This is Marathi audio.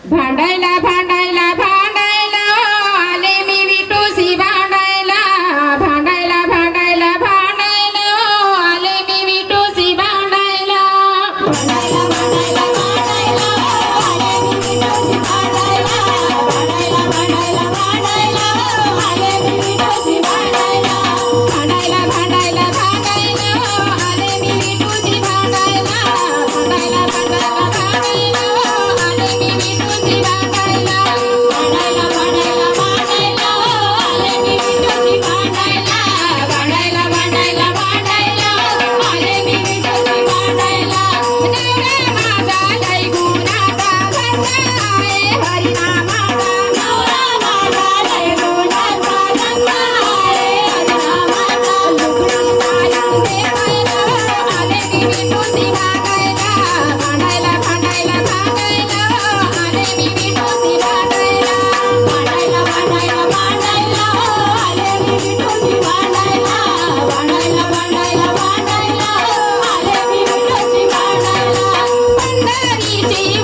भांडायला भांडायला भांडायला आले मी विटूसी भांडायला भांडायला भांडायला भांडायला आले मी विटूसी भांडायला भांडायला भांडायला भांडायला आले मी विटूसी भांडायला भांडायला भांडायला भांडायला आले मी विटूसी भांडायला भांडायला भांडायला भांडायला आले मी विटूसी भांडायला भांडायला भांडायला भांडायला आले मी विटूसी भांडायला भांडायला भांडायला भांडायला आले मी विटूसी भांडायला भांडायला भांडायला भांडायला आले मी विटूसी भांडायला नवरा माझा लय गुणाचा धंदा आहे हरिनामाचा नवरा माझा लय गुणाचा धंदा आहे हरिनामाचा लुगडं घालून देवायला आले मी विटूसी भांडायला भांडायला भांडायला भांडायला आले मी विटूसी भांडायला भांडायला भांडायला भांडायला आले मी विटूसी भांडायला भांडायला भांडायला भांडायला आले मी विटूसी भांडायला पंढरीची